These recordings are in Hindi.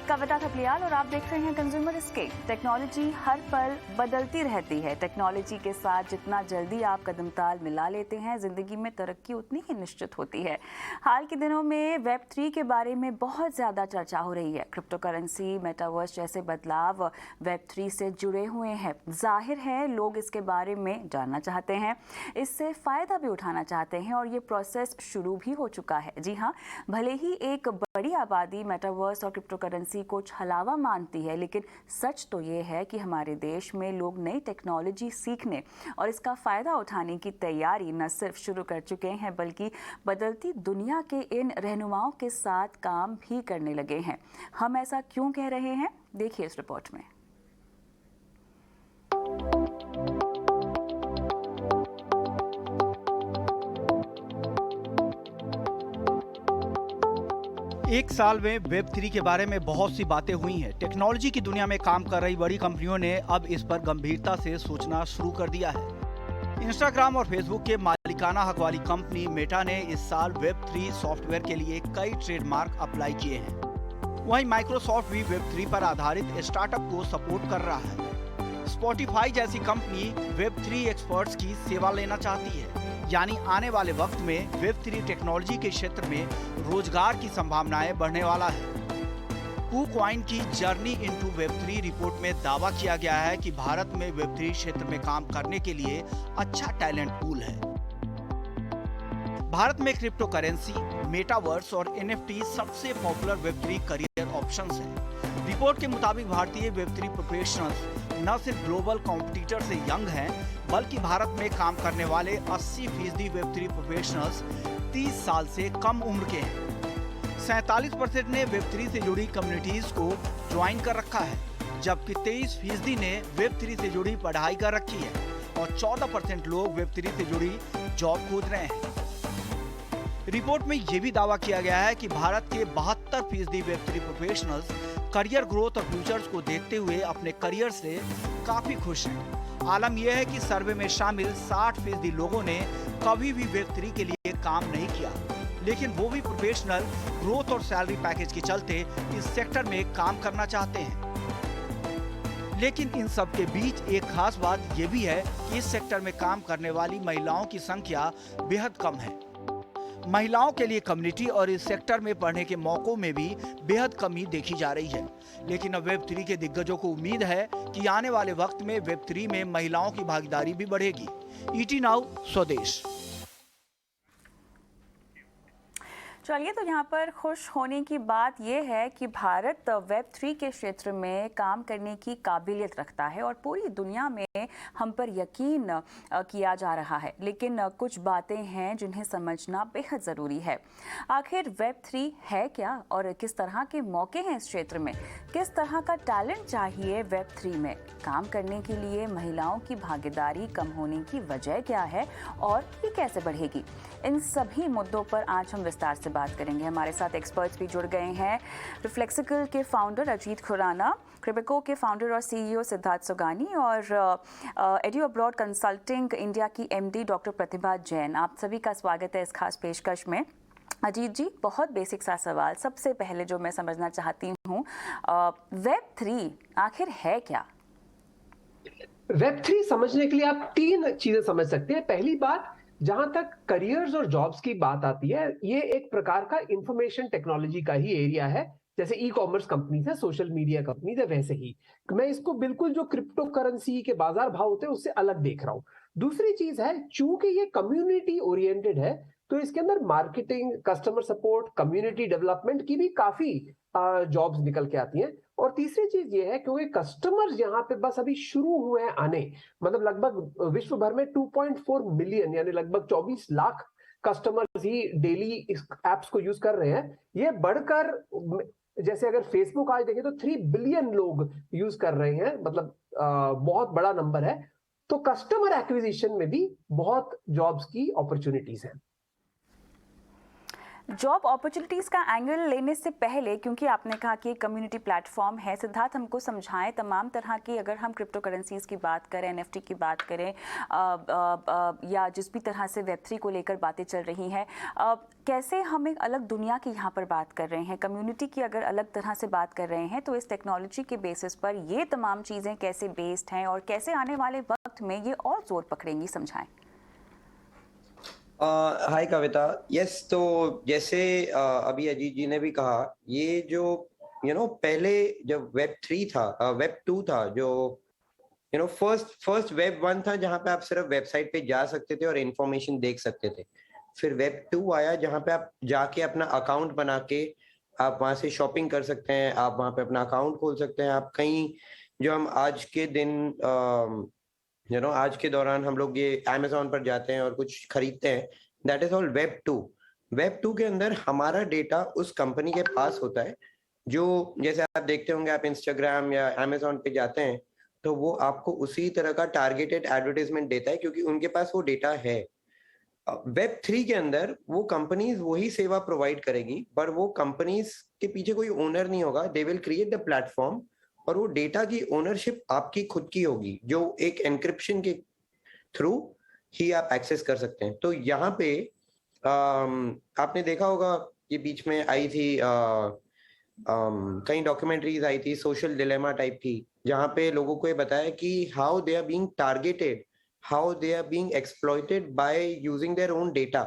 कविता थपलियाल और आप देख रहे हैं कंज्यूमर स्केप। टेक्नोलॉजी हर पल बदलती रहती है। टेक्नोलॉजी के साथ जितना जल्दी आप कदम ताल मिला लेते हैं, जिंदगी में तरक्की उतनी ही निश्चित होती है। हाल के दिनों में वेब 3 के बारे में बहुत ज़्यादा चर्चा हो रही है। क्रिप्टो करेंसी, मेटावर्स जैसे बदलाव वेब 3 से जुड़े हुए हैं। जाहिर है लोग इसके बारे में जानना चाहते हैं, इससे फ़ायदा भी उठाना चाहते हैं और ये प्रोसेस शुरू भी हो चुका है। जी हाँ, भले ही एक बड़ी आबादी मेटावर्स और क्रिप्टो करेंसी को छलावा मानती है, लेकिन सच तो ये है कि हमारे देश में लोग नई टेक्नोलॉजी सीखने और इसका फ़ायदा उठाने की तैयारी न सिर्फ शुरू कर चुके हैं, बल्कि बदलती दुनिया के इन रहनुमाओं के साथ काम भी करने लगे हैं। हम ऐसा क्यों कह रहे हैं, देखिए इस रिपोर्ट में। एक साल में वेब 3 के बारे में बहुत सी बातें हुई हैं। टेक्नोलॉजी की दुनिया में काम कर रही बड़ी कंपनियों ने अब इस पर गंभीरता से सोचना शुरू कर दिया है। इंस्टाग्राम और फेसबुक के मालिकाना हक वाली कंपनी मेटा ने इस साल वेब 3 सॉफ्टवेयर के लिए कई ट्रेडमार्क अप्लाई किए हैं। वहीं माइक्रोसॉफ्ट भी वेब 3 पर आधारित स्टार्टअप को सपोर्ट कर रहा है। स्पॉटिफाई जैसी कंपनी वेब 3 एक्सपर्ट्स की सेवा लेना चाहती है। यानी आने वाले वक्त में वेब 3 टेक्नोलॉजी के क्षेत्र में रोजगार की संभावनाएं बढ़ने वाला है। कुकॉइन की जर्नी इनटू वेब 3 रिपोर्ट में दावा किया गया है कि भारत में वेब 3 क्षेत्र में काम करने के लिए अच्छा टैलेंट पूल है। भारत में क्रिप्टो करेंसी, मेटावर्स और NFT सबसे पॉपुलर वेब 3 करियर ऑप्शंस हैं। रिपोर्ट के मुताबिक भारतीय वेब 3 प्रोफेशनल्स न सिर्फ ग्लोबल कॉम्पिटिटर से यंग हैं, बल्कि भारत में काम करने वाले 80% वेब 3 प्रोफेशनल्स 30 साल से कम उम्र के हैं। 47% ने वेब 3 से जुड़ी कम्युनिटीज को ज्वाइन कर रखा है, जबकि 23% ने वेब 3 से जुड़ी पढ़ाई कर रखी है और 14% लोग वेब 3 से जुड़ी जॉब खोज रहे हैं। रिपोर्ट में यह भी दावा किया गया है कि भारत के 72% वेब 3 प्रोफेशनल्स करियर ग्रोथ और फ्यूचर्स को देखते हुए अपने करियर से काफी खुश हैं। आलम यह है कि सर्वे में शामिल 60% लोगों ने कभी भी वेब 3 के लिए काम नहीं किया, लेकिन वो भी प्रोफेशनल ग्रोथ और सैलरी पैकेज के चलते इस सेक्टर में काम करना चाहते हैं। लेकिन इन सब के बीच एक खास बात यह भी है कि इस सेक्टर में काम करने वाली महिलाओं की संख्या बेहद कम है। महिलाओं के लिए कम्युनिटी और इस सेक्टर में पढ़ने के मौकों में भी बेहद कमी देखी जा रही है। लेकिन अब वेब 3 के दिग्गजों को उम्मीद है कि आने वाले वक्त में वेब 3 में महिलाओं की भागीदारी भी बढ़ेगी। ET नाउ स्वदेश। चलिए, तो यहाँ पर खुश होने की बात यह है कि भारत वेब 3 के क्षेत्र में काम करने की काबिलियत रखता है और पूरी दुनिया में हम पर यकीन किया जा रहा है। लेकिन कुछ बातें हैं जिन्हें समझना बेहद ज़रूरी है। आखिर वेब 3 है क्या और किस तरह के मौके हैं इस क्षेत्र में? किस तरह का टैलेंट चाहिए वेब 3 में काम करने के लिए? महिलाओं की भागीदारी कम होने की वजह क्या है और ये कैसे बढ़ेगी? इन सभी मुद्दों पर आज हम विस्तार से बात करेंगे। हमारे साथ एक्सपर्ट्स भी जुड़ गए हैं। रिफ्लेक्सिकल के फाउंडर अजीत खुराना, क्रिबिको के फाउंडर और CEO सिद्धार्थ सुगानी और एड्यू अब्रॉड कंसल्टिंग इंडिया की MD डॉक्टर प्रतिभा जैन। आप सभी का स्वागत है इस खास पेशकश में। अजीत जी, बहुत बेसिक सा सवाल सबसे पहले जो मैं समझना चाहती हूँ, वेब 3 आखिर है क्या? वेब 3 समझने के लिए आप 3 चीजें समझ सकते हैं। पहली बात, जहां तक करियर्स और जॉब्स की बात आती है, ये एक प्रकार का इंफॉर्मेशन टेक्नोलॉजी का ही एरिया है। जैसे ई-कॉमर्स कंपनीज है, सोशल मीडिया कंपनीज है, वैसे ही मैं इसको बिल्कुल जो क्रिप्टो करेंसी के बाजार भाव होते हैं उससे अलग देख रहा हूं। दूसरी चीज है, चूंकि ये कम्युनिटी ओरिएंटेड है, तो इसके अंदर marketing, customer support, community development की भी काफी जॉब्स निकल के आती हैं। और तीसरी चीज ये है, क्योंकि कस्टमर्स यहाँ पे बस अभी शुरू हुए हैं आने, मतलब लगभग विश्व भर में 2.4 मिलियन यानी लगभग 24 लाख कस्टमर्स ही डेली इस एप्स को यूज कर रहे हैं। ये बढ़कर, जैसे अगर फेसबुक आज देखें तो 3 बिलियन लोग यूज कर रहे हैं, मतलब बहुत बड़ा नंबर है। तो कस्टमर एक्विजिशन में भी बहुत जॉब्स की अपॉर्चुनिटीज हैं। जॉब अपॉर्चुनिटीज़ का एंगल लेने से पहले, क्योंकि आपने कहा कि एक कम्युनिटी प्लेटफॉर्म है, सिद्धार्थ हमको समझाएं तमाम तरह की, अगर हम क्रिप्टो करेंसीज़ की बात करें, एनएफटी की बात करें, या जिस भी तरह से वेब3 को लेकर बातें चल रही हैं, कैसे हम एक अलग दुनिया की यहाँ पर बात कर रहे हैं, कम्युनिटी की अगर अलग तरह से बात कर रहे हैं, तो इस टेक्नोलॉजी के बेसिस पर ये तमाम चीज़ें कैसे बेस्ड हैं और कैसे आने वाले वक्त में ये और जोर पकड़ेंगी, समझाएं। हाय कविता। यस, तो जैसे अभी अजीत जी ने भी कहा, ये जो पहले जब वेब 3 था, वेब 2 था, जो फर्स्ट वेब 1 था, जहाँ पे आप सिर्फ वेबसाइट पे जा सकते थे और इंफॉर्मेशन देख सकते थे। फिर वेब 2 आया, जहाँ पे आप जाके अपना अकाउंट बना के आप वहां से शॉपिंग कर सकते हैं, आप वहां पे अपना अकाउंट खोल सकते हैं। आप कहीं, जो हम आज के दिन आज के दौरान हम लोग ये Amazon पर जाते हैं और कुछ खरीदते हैं, that is all web 2। Web 2 के अंदर हमारा डेटा उस कंपनी के पास होता है, जो जैसे आप देखते होंगे, आप इंस्टाग्राम या Amazon पे जाते हैं तो वो आपको उसी तरह का टारगेटेड एडवर्टाइजमेंट देता है, क्योंकि उनके पास वो डेटा है। वेब 3 के अंदर वो कंपनीज वही सेवा प्रोवाइड करेगी, पर वो कंपनीज के पीछे कोई ओनर नहीं होगा। They will create the platform, और वो डेटा की ओनरशिप आपकी खुद की होगी, जो एक एनक्रिप्शन के थ्रू ही आप एक्सेस कर सकते हैं। तो यहाँ पे आपने देखा होगा, ये बीच में आई थी, कई डॉक्यूमेंट्रीज आई थी, सोशल डिलेमा टाइप की, जहाँ पे लोगों को ये बताया कि how they are being targeted, how they are being exploited by using their own data.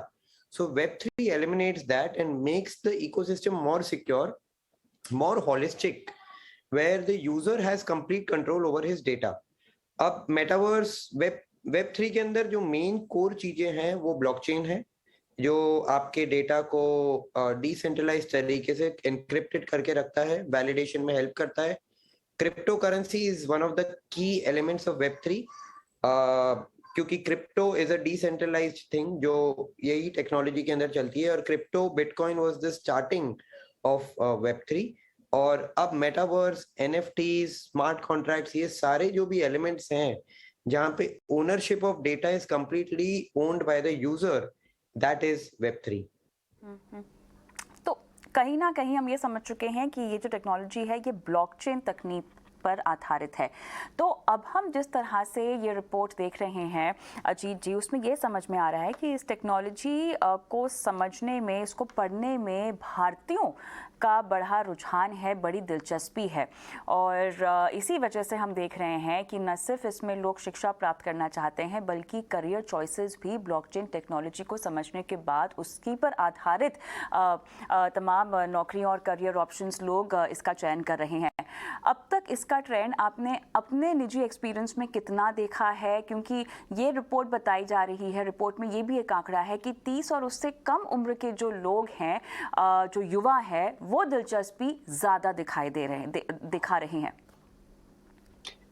So Web3 eliminates that and makes the ecosystem more secure, more holistic, where the user has complete control over his data. अब मेटावर्स वेब 3 के अंदर जो मेन कोर चीजें हैं वो ब्लॉकचेन है, जो आपके डेटा को डिसेंट्रलाइज तरीके से एनक्रिप्टेड करके रखता है, वैलिडेशन में हेल्प करता है। Cryptocurrency is one of the key elements of web 3, क्योंकि crypto is a decentralised thing, जो यही टेक्नोलॉजी के अंदर चलती है, और crypto bitcoin was the starting of web 3। और अब मेटावर्स, एनएफटीज, स्मार्ट कॉन्ट्रैक्ट्स, ये सारे जो भी एलिमेंट्स हैं जहाँ पे ownership of data is completely owned by the user, that is web 3। तो कहीं ना कहीं हम ये समझ चुके हैं कि ये जो टेक्नोलॉजी है ये ब्लॉकचेन तकनीक पर आधारित है। तो अब हम जिस तरह से ये रिपोर्ट देख रहे हैं अजीत जी, उसमें ये समझ में आ रहा है कि इस टेक्नोलॉजी को समझने में, इसको पढ़ने में भारतीयों का बड़ा रुझान है, बड़ी दिलचस्पी है, और इसी वजह से हम देख रहे हैं कि न सिर्फ इसमें लोग शिक्षा प्राप्त करना चाहते हैं, बल्कि करियर चॉइसेस भी ब्लॉकचेन टेक्नोलॉजी को समझने के बाद उसकी पर आधारित तमाम नौकरियों और करियर ऑप्शंस लोग इसका चयन कर रहे हैं। अब तक इसका ट्रेंड आपने अपने निजी एक्सपीरियंस में कितना देखा है? क्योंकि ये रिपोर्ट बताई जा रही है, रिपोर्ट में ये भी एक आंकड़ा है कि 30 और उससे कम उम्र के जो लोग हैं, जो युवा है, वो दिलचस्पी ज्यादा दिखा रहे हैं।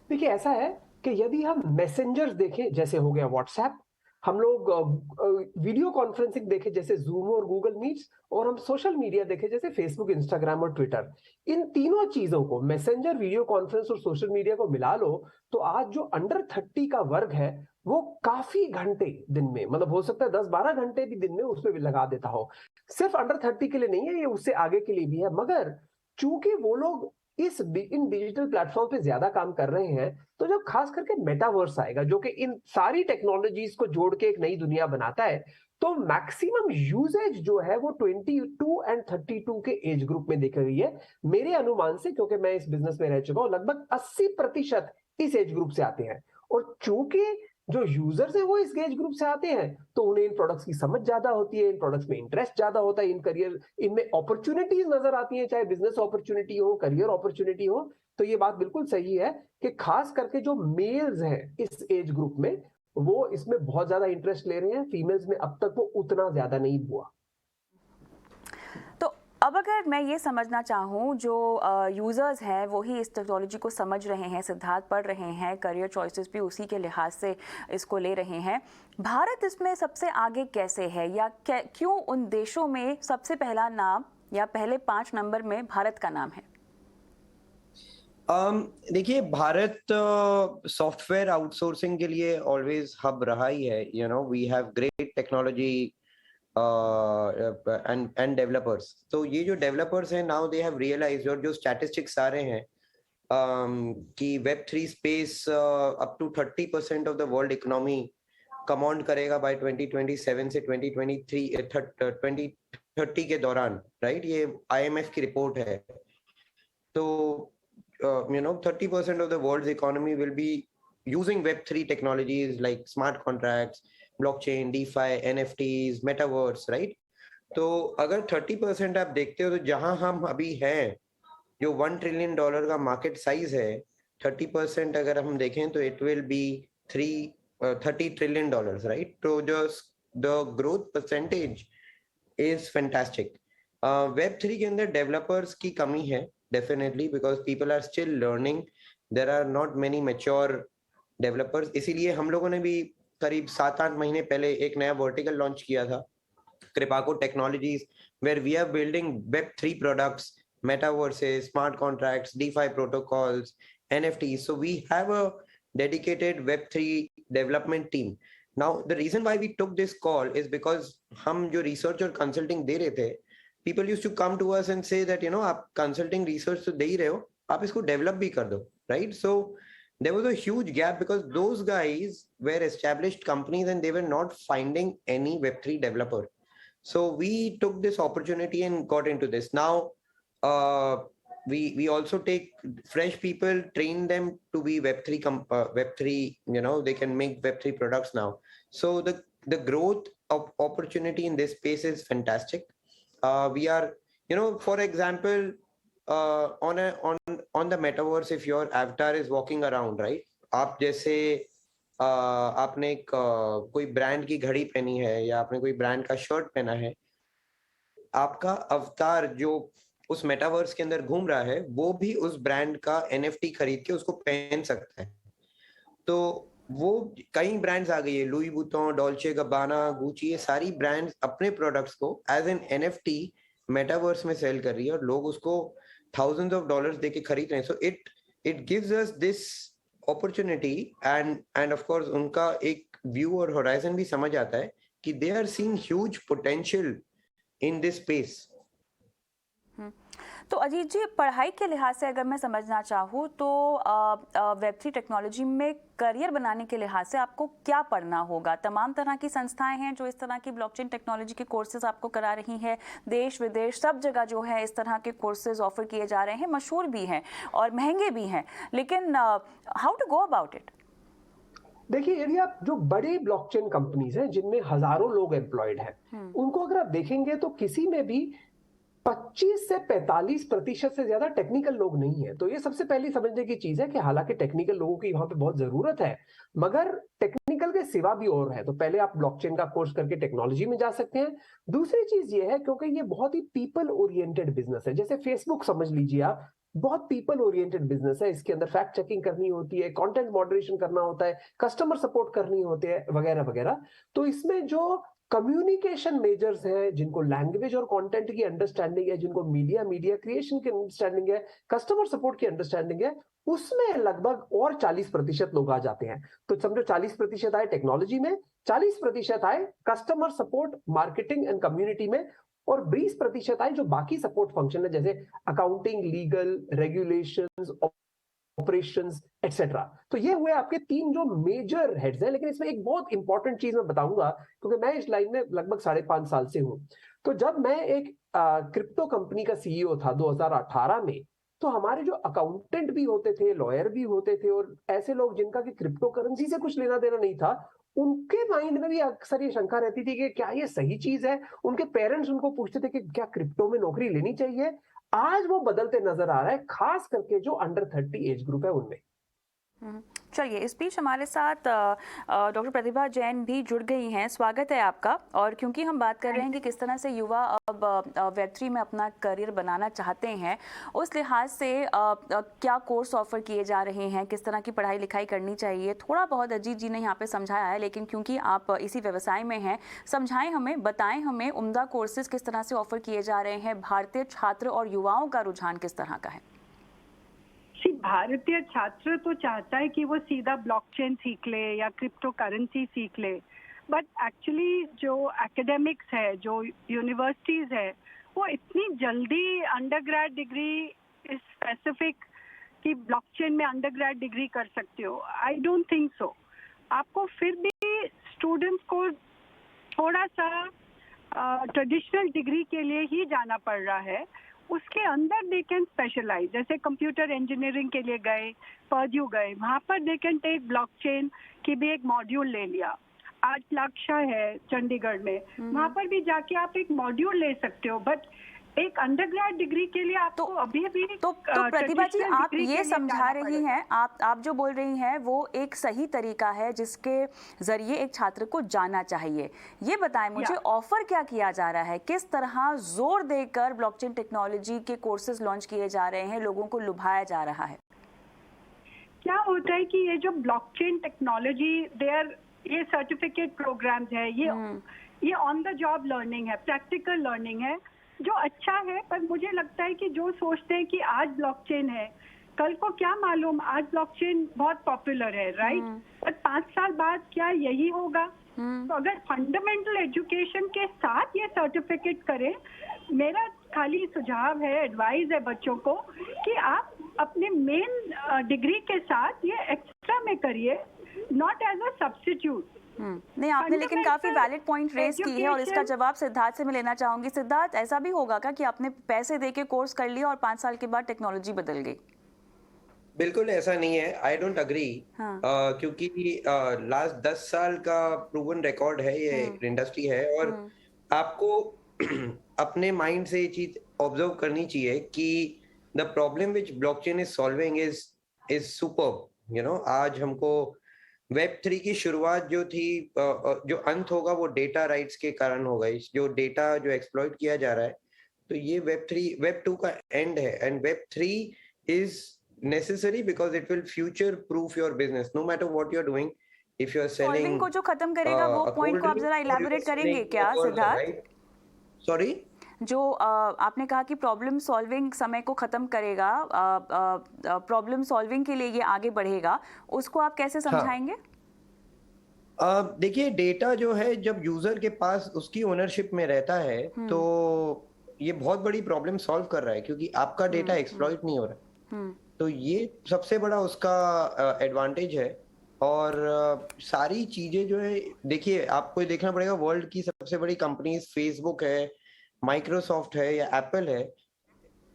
देखिए, ऐसा है कि यदि हम मैसेंजर्स देखें, जैसे हो गया व्हाट्सएप, हम लोग वीडियो कॉन्फ्रेंसिंग देखें जैसे जूम और गूगल मीट्स, और हम सोशल मीडिया देखें जैसे फेसबुक, इंस्टाग्राम और ट्विटर, इन तीनों चीजों को, मैसेंजर, वीडियो कॉन्फ्रेंस और सोशल मीडिया को मिला लो, तो आज जो अंडर 30 का वर्ग है वो काफी घंटे दिन में, मतलब हो सकता है 10-12 घंटे भी दिन में उसमें भी लगा देता हो। सिर्फ अंडर 30 के लिए नहीं है, ये उससे आगे के लिए भी है। मगर चूंकि वो लोग इन डिजिटल प्लेटफॉर्म पे ज्यादा काम कर रहे हैं, तो जब खास करके मेटावर्स आएगा, जो कि इन सारी टेक्नोलॉजीज को जोड़ के एक नई दुनिया बनाता है, तो मैक्सिमम यूजेज जो है वो 22 एंड 32 के एज ग्रुप में दिख रही है मेरे अनुमान से, क्योंकि मैं इस बिजनेस में रह चुका हूं। लगभग 80% इस एज ग्रुप से आते हैं, और चूंकि जो यूजर्स है वो इस एज ग्रुप से आते हैं, तो उन्हें इन प्रोडक्ट्स की समझ ज्यादा होती है, इन प्रोडक्ट्स में इंटरेस्ट ज्यादा होता है, इन करियर, इनमें अपॉर्चुनिटीज नजर आती हैं, चाहे बिजनेस अपॉर्चुनिटी हो, करियर अपॉर्चुनिटी हो। तो ये बात बिल्कुल सही है कि खास करके जो मेल्स हैं इस एज ग्रुप में, वो इसमें बहुत ज्यादा इंटरेस्ट ले रहे हैं। फीमेल्स में अब तक वो उतना ज्यादा नहीं हुआ। तो अब अगर मैं ये समझना चाहूँ, जो यूज़र्स हैं वही इस टेक्नोलॉजी को समझ रहे हैं, सिद्धार्थ पढ़ रहे हैं, करियर चॉइसेस भी उसी के लिहाज से इसको ले रहे हैं, भारत इसमें सबसे आगे कैसे है, या क्यों उन देशों में सबसे पहला नाम या पहले 5 नंबर में भारत का नाम है? देखिए, भारत सॉफ्टवेयर आउटसोर्सिंग के लिए ऑलवेज हब रहा ही है। We have great technology and developers. तो ये जो डेवलपर्स हैं नाउ दे हैव रियलाइज्ड, और जो स्टैटिस्टिक्स आ रहे हैं कि Web3 space up to 30% of the world economy command करेगा बाय 2027 से 2030 के दौरान, राइट? ये IMF की रिपोर्ट है। तो 30% of the world's economy will be using Web3 technologies like smart contracts, blockchain, DeFi, NFTs, metaverse, right? तो अगर 30% आप देखते हो तो जहां हम अभी हैं, जो $1 ट्रिलियन का मार्केट साइज है, 30% अगर हम देखें तो it will be 30 trillion dollars, right? तो just the growth percentage is fantastic. Web3 के अंदर डेवलपर्स की कमी है definitely, because people are still learning, there are not many mature developers. इसीलिए हम लोगों ने भी करीब 7-8 महीने पहले एक नया वर्टिकल लॉन्च किया था, Kripaco Technologies, where we are building Web3 products, metaverses, smart contracts, DeFi protocols, NFTs. So we have a dedicated Web3 development team. Now, the reason why we took this call is because हम जो research और consulting दे रहे थे, people used to come to us and say that, आप consulting research तो दे ही रहे हो, आप इसको develop भी कर दो, right? So there was a huge gap because those guys were established companies and they were not finding any Web3 developer. So we took this opportunity and got into this. Now, we also take fresh people, train them to be Web3, they can make Web3 products now. So the growth of opportunity in this space is fantastic. We are, for example, on the metaverse, if your avatar is walking around, right? आप जैसे आपने कोई ब्रांड की घड़ी पहनी है या आपने कोई ब्रांड का शर्ट पहना है, आपका अवतार जो उस मेटावर्स के अंदर घूम रहा है वो भी उस ब्रांड का NFT खरीद के उसको पहन सकता है। तो वो कई ब्रांड्स आ गई है, Louis Vuitton, Dolce Gabbana, Gucci, ये सारी ब्रांड्स अपने प्रोडक्ट्स को एज एन NFT मेटावर्स में सेल कर रही है और लोग उसको thousands of dollars देके खरीद रहे हैं। So it gives us this opportunity and of course उनका एक व्यू और होराइजन भी समझ आता है कि they are seeing huge potential in this space. तो अजीत जी, पढ़ाई के लिहाज से अगर मैं समझना चाहूँ तो Web3 टेक्नोलॉजी में करियर बनाने के लिहाज से आपको क्या पढ़ना होगा? तमाम तरह की संस्थाएं हैं जो इस तरह की ब्लॉकचेन टेक्नोलॉजी के कोर्सेज आपको करा रही हैं, देश विदेश सब जगह जो है इस तरह के कोर्सेज ऑफर किए जा रहे हैं, मशहूर भी हैं और महंगे भी हैं, लेकिन how to go about it? देखिए, यदि आप जो बड़े ब्लॉकचेन कंपनीज हैं जिनमें हजारों लोग एम्प्लॉयड हैं, उनको अगर आप देखेंगे तो किसी में भी 25 से 45% से ज्यादा टेक्निकल लोग नहीं है। तो ये सबसे पहली समझने की चीज है कि हालांकि टेक्निकल लोगों की वहां पे बहुत जरूरत है, मगर टेक्निकल के सिवा भी और है। तो पहले आप ब्लॉकचेन का कोर्स करके टेक्नोलॉजी में जा सकते हैं। दूसरी चीज ये है, क्योंकि ये बहुत ही पीपल ओरिएंटेड बिजनेस है, जैसे फेसबुक समझ लीजिए आप, बहुत पीपल ओरिएंटेड बिजनेस है। इसके अंदर फैक्ट चेकिंग करनी होती है, कंटेंट मॉडरेशन करना होता है, कस्टमर सपोर्ट करनी होती है, वगैरह वगैरह। तो इसमें जो कम्युनिकेशन मेजर्स हैं, जिनको लैंग्वेज और कंटेंट की अंडरस्टैंडिंग है, जिनको मीडिया क्रिएशन की अंडरस्टैंडिंग है, कस्टमर सपोर्ट की अंडरस्टैंडिंग है, उसमें लगभग और 40% लोग आ जाते हैं। तो समझो 40% आए टेक्नोलॉजी में, 40% आए customer support, marketing and community में, और 20% आए जो बाकी सपोर्ट फंक्शन है, जैसे accounting, legal, regulations, operations etcetera. तो ये हुए आपके 3 जो मेजर हेड्स हैं। लेकिन इसमें एक बहुत इंपॉर्टेंट चीज मैं बताऊंगा, क्योंकि मैं इस लाइन में लगभग 5.5 साल से हूं। तो जब मैं एक क्रिप्टो कंपनी का CEO था 2018 में, तो हमारे जो अकाउंटेंट भी होते थे, लॉयर भी होते थे, और ऐसे लोग जिनका कि क्रिप्टो करेंसी से कुछ लेना देना नहीं था, उनके माइंड में भी अक्सर ये शंका रहती थी कि क्या ये सही चीज है। उनके पेरेंट्स उनको पूछते थे कि क्या क्रिप्टो में नौकरी लेनी चाहिए। आज वो बदलते नजर आ रहा है, खास करके जो अंडर 30 एज ग्रुप है उनमें। चलिए, इस बीच हमारे साथ डॉक्टर प्रतिभा जैन भी जुड़ गई हैं। स्वागत है आपका। और क्योंकि हम बात कर रहे हैं कि किस तरह से युवा अब Web3 में अपना करियर बनाना चाहते हैं, उस लिहाज से क्या कोर्स ऑफर किए जा रहे हैं, किस तरह की पढ़ाई लिखाई करनी चाहिए, थोड़ा बहुत अजीत जी ने यहाँ पे समझाया है। लेकिन क्योंकि आप इसी व्यवसाय में हैं, समझाएं हमें, बताएं हमें उम्दा कोर्सेज किस तरह से ऑफर किए जा रहे हैं, भारतीय छात्र और युवाओं का रुझान किस तरह का है? भारतीय छात्र तो चाहता है कि वो सीधा ब्लॉकचेन सीख ले या क्रिप्टो करेंसी सीख ले, बट एक्चुअली जो एकेडमिक्स है, जो यूनिवर्सिटीज है, वो इतनी जल्दी अंडरग्रेड डिग्री इस स्पेसिफिक कि ब्लॉकचेन में अंडरग्रेड डिग्री कर सकते हो, आई डोंट थिंक सो। आपको फिर भी स्टूडेंट्स को थोड़ा सा ट्रेडिशनल डिग्री के लिए ही जाना पड़ रहा है। उसके अंदर दे कैन स्पेशलाइज, जैसे कंप्यूटर इंजीनियरिंग के लिए गए, पर्ड्यू गए, वहाँ पर दे कैन टेक ब्लॉकचेन की भी एक मॉड्यूल ले लिया। आज लक्ष्य है चंडीगढ़ में, वहाँ पर भी जाके आप एक मॉड्यूल ले सकते हो। बट एक अंडरग्रेड डिग्री के लिए आपको अभी भी तो प्रतिभा जी, आप ये समझा रही हैं, आप जो बोल रही हैं वो एक सही तरीका है जिसके जरिए एक छात्र को जाना चाहिए। ये बताएं मुझे, ऑफर क्या किया जा रहा है, किस तरह जोर देकर ब्लॉकचेन टेक्नोलॉजी के कोर्सेज लॉन्च किए जा रहे हैं, लोगों को लुभाया जा रहा है? क्या होता है कि ये जो ब्लॉकचेन टेक्नोलॉजी ये सर्टिफिकेट प्रोग्राम्स है, ये ऑन द जॉब लर्निंग है, प्रैक्टिकल लर्निंग है, जो अच्छा है। पर मुझे लगता है कि जो सोचते हैं कि आज ब्लॉकचेन है, कल को क्या मालूम, आज ब्लॉकचेन बहुत पॉपुलर है, राइट? पर 5 साल बाद क्या यही होगा? तो अगर फंडामेंटल एजुकेशन के साथ ये सर्टिफिकेट करें, मेरा खाली सुझाव है, एडवाइस है बच्चों को कि आप अपने मेन डिग्री के साथ ये एक्स्ट्रा में करिए, नॉट एज अ सब्स्टिट्यूट। नहीं, आपने लेकिन काफी वैलिड पॉइंट रेज की है और इसका जवाब सिद्धार्थ से मैं लेना चाहूंगी। सिद्धार्थ, ऐसा भी होगा क्या कि आपने पैसे देके कोर्स कर लिया और 5 साल के बाद टेक्नोलॉजी बदल गई? बिल्कुल ऐसा नहीं है, आई डोंट अग्री। क्योंकि लास्ट 10 साल का प्रूवन रिकॉर्ड है ये इंडस्ट्री है, और आपको अपने माइंड से ये चीज ऑब्जर्व करनी चाहिए कि the problem which blockchain is solving is superb. You know, आज हमको Web3 की शुरुआत जो थी, जो अंत होगा वो डेटा राइट्स के कारण होगा। जो डेटा जो एक्सप्लॉइट किया जा रहा है, तो ये Web2 का एंड है। And Web3 is necessary because it will future proof your business, no matter what you are doing. If you are selling को जो खत्म करेगा वो पॉइंट को आप जरा इलैबोरेट करेंगे क्या सिद्धार्थ? सॉरी, जो आपने कहा कि प्रॉब्लम सॉल्विंग समय को खत्म करेगा, प्रॉब्लम सॉल्विंग के लिए ये आगे बढ़ेगा, उसको आप कैसे समझाएंगे? देखिए, डेटा जो है जब यूजर के पास उसकी ओनरशिप में रहता है, तो ये बहुत बड़ी प्रॉब्लम सॉल्व कर रहा है, क्योंकि आपका डेटा एक्सप्लॉइट नहीं हो रहा है। तो ये सबसे बड़ा उसका एडवांटेज है। और सारी चीजें जो है, देखिए आपको देखना पड़ेगा, वर्ल्ड की सबसे बड़ी कंपनीज फेसबुक है, माइक्रोसॉफ्ट है या एप्पल है।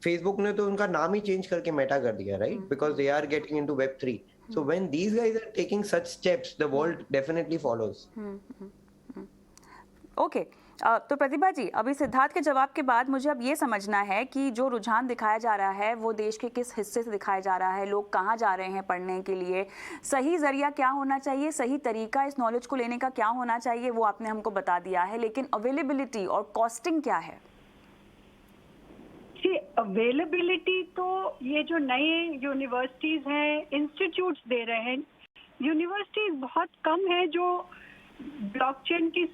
फेसबुक ने तो उनका नाम ही चेंज करके मेटा कर दिया, right? Because they are getting into Web3. So when these guys are taking such steps, the world definitely follows. Okay, तो प्रतिभा जी, अभी सिद्धार्थ के जवाब के बाद मुझे अब ये समझना है कि जो रुझान दिखाया जा रहा है वो देश के किस हिस्से से दिखाया जा रहा है, लोग कहाँ जा रहे हैं पढ़ने के लिए, सही जरिया क्या होना चाहिए, सही तरीका इस नॉलेज को लेने का क्या होना चाहिए, वो आपने हमको बता दिया है। लेकिन अवेलेबिलिटी और कॉस्टिंग क्या है? अवेलेबिलिटी तो ये जो नए यूनिवर्सिटीज हैं, इंस्टीट्यूट्स दे रहे हैं, यूनिवर्सिटीज बहुत कम है जो ब्लॉकचेन की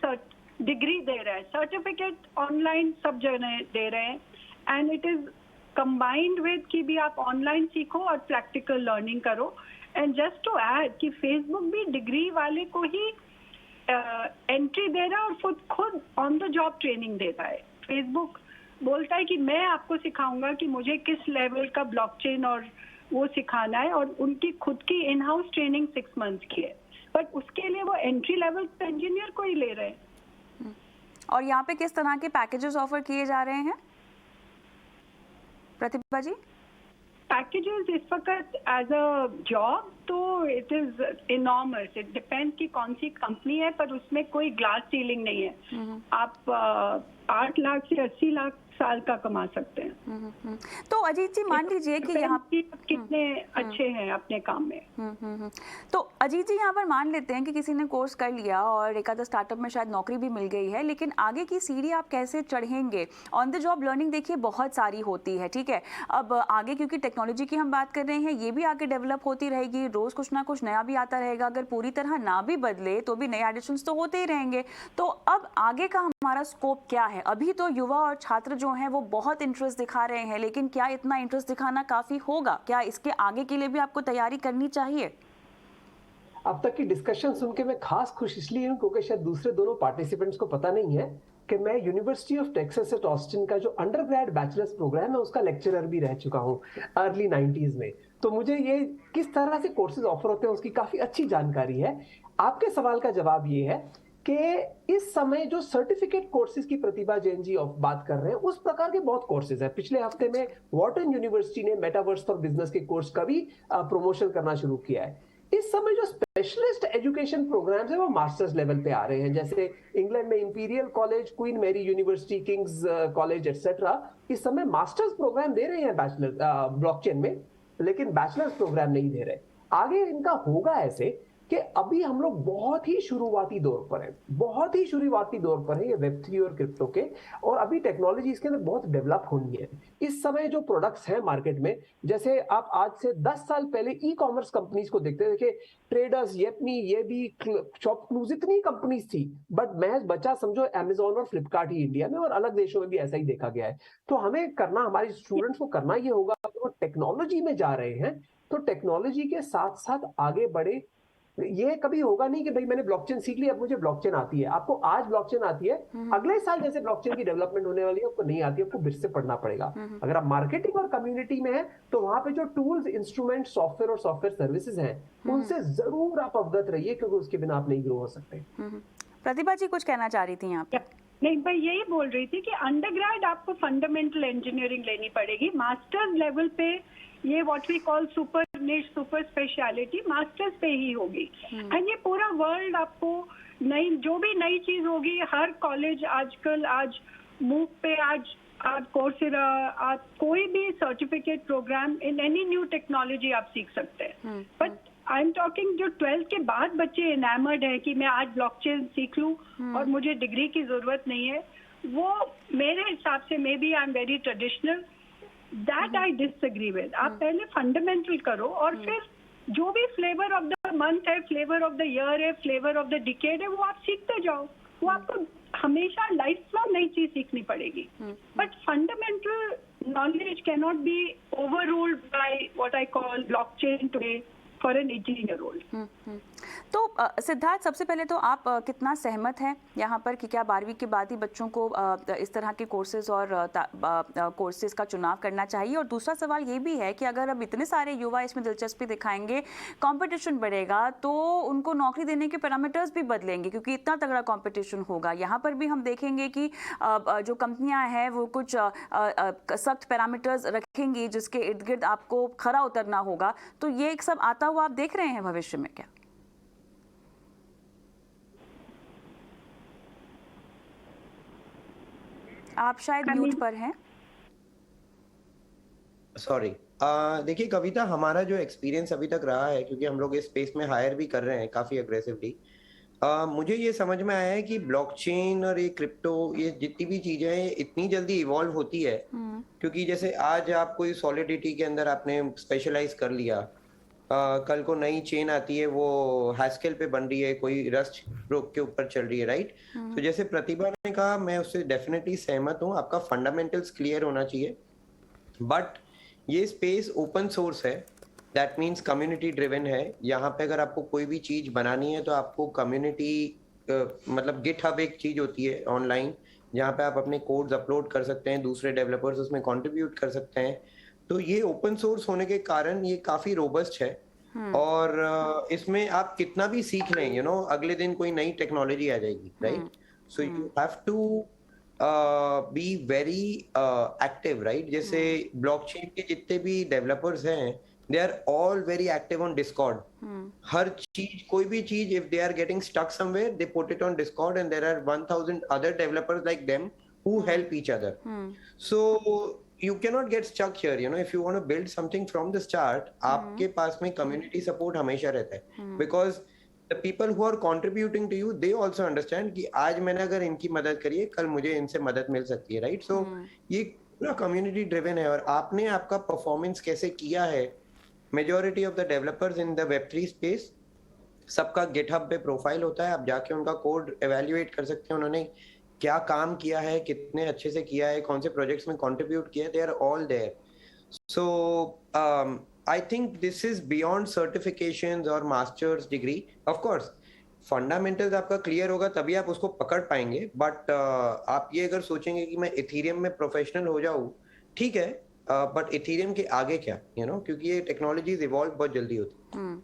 डिग्री दे रहे हैं। सर्टिफिकेट ऑनलाइन सब जगह दे रहे हैं, and it is combined with कि भी आप ऑनलाइन सीखो और प्रैक्टिकल लर्निंग करो। एंड जस्ट टू ऐड कि फेसबुक भी डिग्री वाले को ही एंट्री दे रहा है और खुद ऑन द जॉब ट्रेनिंग देता है। फेसबुक बोलता है कि मैं आपको सिखाऊंगा कि मुझे किस लेवल का ब्लॉकचेन और वो सिखाना है, और उनकी खुद की इन हाउस ट्रेनिंग 6 मंथ्स की है, बट उसके लिए वो एंट्री लेवल इंजीनियर को ही ले रहे हैं। और यहाँ पे किस तरह के पैकेजेस ऑफर किए जा रहे हैं प्रतिभा जी? पैकेजेस इस वक्त एज अ जॉब तो it is enormous, it depend कि कौन सी कंपनी है, पर उसमें कोई ग्लास सीलिंग नहीं है। आप 8 लाख से 80 लाख साल का कमा सकते हैं। तो अजीत जी, मान लीजिए कि यहाँ कितने अच्छे हैं अपने काम में। तो अजीत जी, यहाँ पर मान लेते हैं कि किसी ने कोर्स कर लिया और एक आधा स्टार्टअप में शायद नौकरी भी मिल गई है, लेकिन आगे की सीढ़ी आप कैसे चढ़ेंगे? ऑन द जॉब लर्निंग देखिए बहुत सारी होती है, ठीक है। अब आगे क्योंकि टेक्नोलॉजी की हम बात कर रहे हैं, ये भी आगे डेवलप होती रहेगी, रोज कुछ ना कुछ नया भी आता रहेगा। अगर पूरी तरह ना भी बदले तो भी नए एडिशंस तो होते ही रहेंगे। तो अब आगे का हमारा स्कोप क्या है? अभी तो युवा और छात्र जो हैं वो बहुत इंटरेस्ट दिखा रहे हैं, लेकिन क्या इतना इंटरेस्ट दिखाना काफी होगा? क्या इसके आगे के लिए भी आपको तैयारी करनी चाहिए? अब तक की डिस्कशन सुन के मैं खास खुश इसलिए हूं क्योंकि शायद दूसरे दोनों पार्टिसिपेंट्स को पता नहीं है कि मैं university of Texas at Austin का जो अंडरग्रेड बैचलर्स प्रोग्राम है उसका लेक्चरर भी रह चुका हूं अर्ली 90s में। तो मुझे ये किस तरह से कोर्सेज ऑफर होते हैं उसकी काफी अच्छी जानकारी है। आपके सवाल का जवाब ये है कि इस समय जो सर्टिफिकेट कोर्सेज की प्रतिभा जैन जी बात कर रहे हैं उस प्रकार के बहुत कोर्सेज हैं। पिछले हफ्ते में वॉर्टन यूनिवर्सिटी ने मेटावर्स फॉर बिजनेस के कोर्स का भी प्रमोशन करना शुरू किया है। इस समय जो स्पेशलिस्ट एजुकेशन प्रोग्राम्स है वो मास्टर्स लेवल पे आ रहे हैं, जैसे इंग्लैंड में Imperial College, Queen Mary University, King's College etcetera इस समय मास्टर्स प्रोग्राम दे रहे हैं बैचलर ब्लॉकचेन में, लेकिन बैचलर्स प्रोग्राम नहीं दे रहे। आगे इनका होगा ऐसे कि अभी हम लोग बहुत ही शुरुआती दौर पर हैं, बहुत ही शुरुआती दौर पर है ये वेब3 और क्रिप्टो के, और अभी टेक्नोलॉजी इसके अंदर बहुत डेवलप होनी है। इस समय जो प्रोडक्ट्स हैं मार्केट में, जैसे आप आज से 10 साल पहले ई कॉमर्स कंपनीज को देखते थे, ट्रेडर्स, येपमी, ये भी, शॉपक्लूज, इतनी कंपनीज थी, बट मैं बचा समझो अमेजोन और फ्लिपकार्ट ही इंडिया में, और अलग देशों में भी ऐसा ही देखा गया है। तो हमें करना, हमारे स्टूडेंट्स को करना ये होगा कि वो टेक्नोलॉजी में जा रहे हैं तो टेक्नोलॉजी के साथ साथ आगे बढ़े। ये कभी होगा नहीं कि भाई मैंने ब्लॉकचेन सीख ली अब मुझे ब्लॉकचेन आती है। आपको आज ब्लॉकचेन आती है, अगले साल जैसे ब्लॉकचेन की डेवलपमेंट होने वाली है आपको नहीं आती है, आपको फिर से पढ़ना पड़ेगा। अगर आप मार्केटिंग और कम्युनिटी में है तो वहां पे जो टूल्स, इंस्ट्रूमेंट, सॉफ्टवेयर और सॉफ्टवेयर सर्विसेज हैं उनसे जरूर आप अवगत रहिए, क्योंकि उसके बिना आप नहीं ग्रो हो सकते। प्रतिभा जी कुछ कहना चाह रही थी यहाँ पे? नहीं, मैं यही बोल रही थी कि अंडरग्रेड आपको फंडामेंटल इंजीनियरिंग लेनी पड़ेगी। मास्टर्स लेवल पे ये व्हाट वी कॉल सुपर निश, सुपर स्पेशलिटी मास्टर्स पे ही होगी। एंड ये पूरा वर्ल्ड आपको नई, जो भी नई चीज होगी, हर कॉलेज आजकल, आज मूव पे, आज कोर्सेरा, आज कोई भी certificate programme in any new technology आप सीख सकते हैं। बट आई एम टॉकिंग जो 12th के बाद बच्चे एनामर्ड है कि मैं आज ब्लॉकचेन सीख लूं और मुझे डिग्री की जरूरत नहीं है, वो मेरे हिसाब से maybe I am very traditional, that I disagree with. आप पहले फंडामेंटल करो और फिर जो भी फ्लेवर ऑफ द मंथ है, फ्लेवर ऑफ द ईयर है, फ्लेवर ऑफ द डिकेड है, वो आप सीखते जाओ। वो आपको हमेशा लाइफ लॉन्ग नई चीज सीखनी पड़ेगी। But fundamental knowledge cannot be overruled by what I call blockchain today for an 18-year-old. तो सिद्धार्थ, सबसे पहले तो आप कितना सहमत हैं यहाँ पर कि क्या 12वीं के बाद ही बच्चों को इस तरह के कोर्सेज और कोर्सेज का चुनाव करना चाहिए? और दूसरा सवाल ये भी है कि अगर अब इतने सारे युवा इसमें दिलचस्पी दिखाएंगे, कंपटीशन बढ़ेगा, तो उनको नौकरी देने के पैरामीटर्स भी बदलेंगे, क्योंकि इतना तगड़ा कंपटीशन होगा। यहाँ पर भी हम देखेंगे कि जो कंपनियाँ हैं वो कुछ सख्त पैरामीटर्स रखेंगी जिसके इर्द गिर्द आपको खरा उतरना होगा। तो ये एक सब आता हुआ आप देख रहे हैं भविष्य में क्या? आप शायद म्यूट पर हैं। सॉरी, देखिए कविता, हमारा जो एक्सपीरियंस अभी तक रहा है, क्योंकि हम लोग इस स्पेस में हायर भी कर रहे हैं काफी अग्रेसिवली, मुझे ये समझ में आया है कि ब्लॉकचेन और ये क्रिप्टो, ये जितनी भी चीजें हैं इतनी जल्दी इवॉल्व होती है, क्योंकि जैसे आज आप कोई सॉलिडिटी के अंदर आपने स्पेशलाइज कर लिया, कल को नई चेन आती है, वो हैस्केल पे बन रही है, कोई रस्ट ब्रोक के ऊपर चल रही है, राइट? तो जैसे प्रतिभा ने कहा, मैं उससे डेफिनेटली सहमत हूँ, आपका फंडामेंटल्स क्लियर होना चाहिए। बट ये स्पेस ओपन सोर्स है, दैट मीन्स कम्युनिटी ड्रिवन है। यहाँ पे अगर आपको कोई भी चीज बनानी है तो आपको कम्युनिटी, मतलब गिटहब एक चीज होती है ऑनलाइन, जहाँ पे आप अपने कोड्स अपलोड कर सकते हैं, दूसरे डेवलपर्स उसमें कंट्रीब्यूट कर सकते हैं। तो ये ओपन सोर्स होने के कारण ये काफी रोबस्ट है, और इसमें आप कितना भी सीख लें, यू नो, अगले दिन कोई नई टेक्नोलॉजी आ जाएगी, right? So you have to be very active, right? जैसे ब्लॉकचेन के जितने भी डेवलपर्स हैं, they are all very active on Discord. हर चीज, कोई भी चीज, if they are getting stuck somewhere, they put it on Discord, and there are 1000 other developers like them who help each other. So you cannot get stuck here, you know, if you want to build something from the start, आपके पास में community support हमेशा रहता है, because the people who are contributing to you, they also understand कि आज मैंने अगर इनकी मदद करी है, कल मुझे इनसे मदद मिल सकती है, right? So ये पूरा community driven है, और आपने आपका परफॉर्मेंस कैसे किया है, majority of the developers in the Web3 space, सबका गिटहब पे प्रोफाइल होता है, आप जाके उनका कोड एवेल्युएट कर सकते हैं, उन्होंने क्या काम किया है, कितने अच्छे से किया है, कौन से प्रोजेक्ट्स में कंट्रीब्यूट किया है, they are all there. So I think this is beyond certifications और masters degree. Of course fundamentals आपका क्लियर होगा तभी आप उसको पकड़ पाएंगे. बट आप ये अगर सोचेंगे कि मैं इथेरियम में प्रोफेशनल हो जाऊं, ठीक है, बट इथेरियम के आगे क्या, क्योंकि ये टेक्नोलॉजीज इवॉल्व बहुत जल्दी होती है.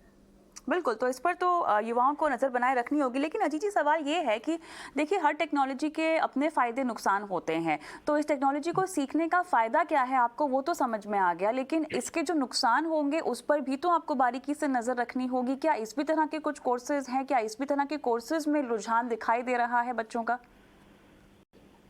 बिल्कुल, तो इस पर तो युवाओं को नज़र बनाए रखनी होगी। लेकिन अजीत जी, सवाल ये है कि देखिए, हर टेक्नोलॉजी के अपने फ़ायदे नुकसान होते हैं, तो इस टेक्नोलॉजी को सीखने का फ़ायदा क्या है आपको, वो तो समझ में आ गया, लेकिन इसके जो नुकसान होंगे उस पर भी तो आपको बारीकी से नज़र रखनी होगी। क्या इस भी तरह के कुछ कोर्सेज हैं, क्या इस भी तरह के कोर्सेज में रुझान दिखाई दे रहा है बच्चों का?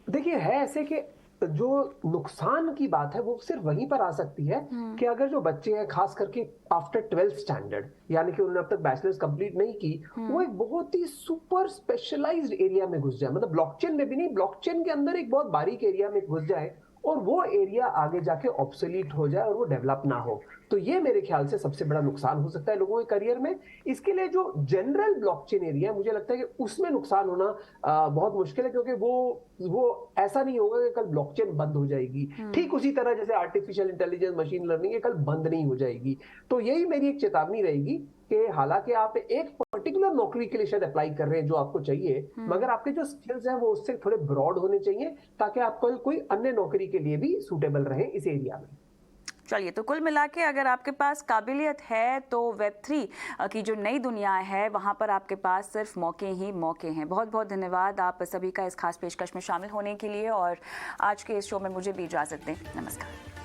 देखिए, है ऐसे कि जो नुकसान की बात है वो सिर्फ वहीं पर आ सकती है कि अगर जो बच्चे हैं, खास करके आफ्टर 12th स्टैंडर्ड, यानी कि उन्होंने अब तक बैचलर्स कंप्लीट नहीं की, वो एक बहुत ही सुपर स्पेशलाइज्ड एरिया में घुस जाए, मतलब ब्लॉकचेन में भी नहीं, ब्लॉकचेन के अंदर एक बहुत बारीक एरिया में घुस जाए और वो एरिया आगे जाके ऑब्सोलीट हो जाए और वो डेवलप ना हो, तो ये मेरे ख्याल से सबसे बड़ा नुकसान हो सकता है लोगों के करियर में. इसके लिए जो जनरल ब्लॉकचेन एरिया है, मुझे लगता है कि उसमें नुकसान होना बहुत मुश्किल है, क्योंकि वो ऐसा नहीं होगा कि कल ब्लॉकचेन बंद हो जाएगी. ठीक उसी तरह जैसे आर्टिफिशियल इंटेलिजेंस, मशीन लर्निंग ये कल बंद नहीं हो जाएगी. तो यही मेरी एक चेतावनी रहेगी कि हालांकि आप एक पर्टिकुलर नौकरी के लिए शायद अप्लाई कर रहे हैं जो आपको चाहिए, मगर आपके जो स्किल्स हैं वो उससे थोड़े ब्रॉड होने चाहिए, ताकि आप कल कोई अन्य नौकरी के लिए भी सूटेबल रहे इस एरिया में. चलिए, तो कुल मिला के अगर आपके पास काबिलियत है तो वेब3 की जो नई दुनिया है वहाँ पर आपके पास सिर्फ मौके ही मौके हैं. बहुत बहुत धन्यवाद आप सभी का इस खास पेशकश में शामिल होने के लिए, और आज के इस शो में मुझे भी इजाज़त दें. नमस्कार.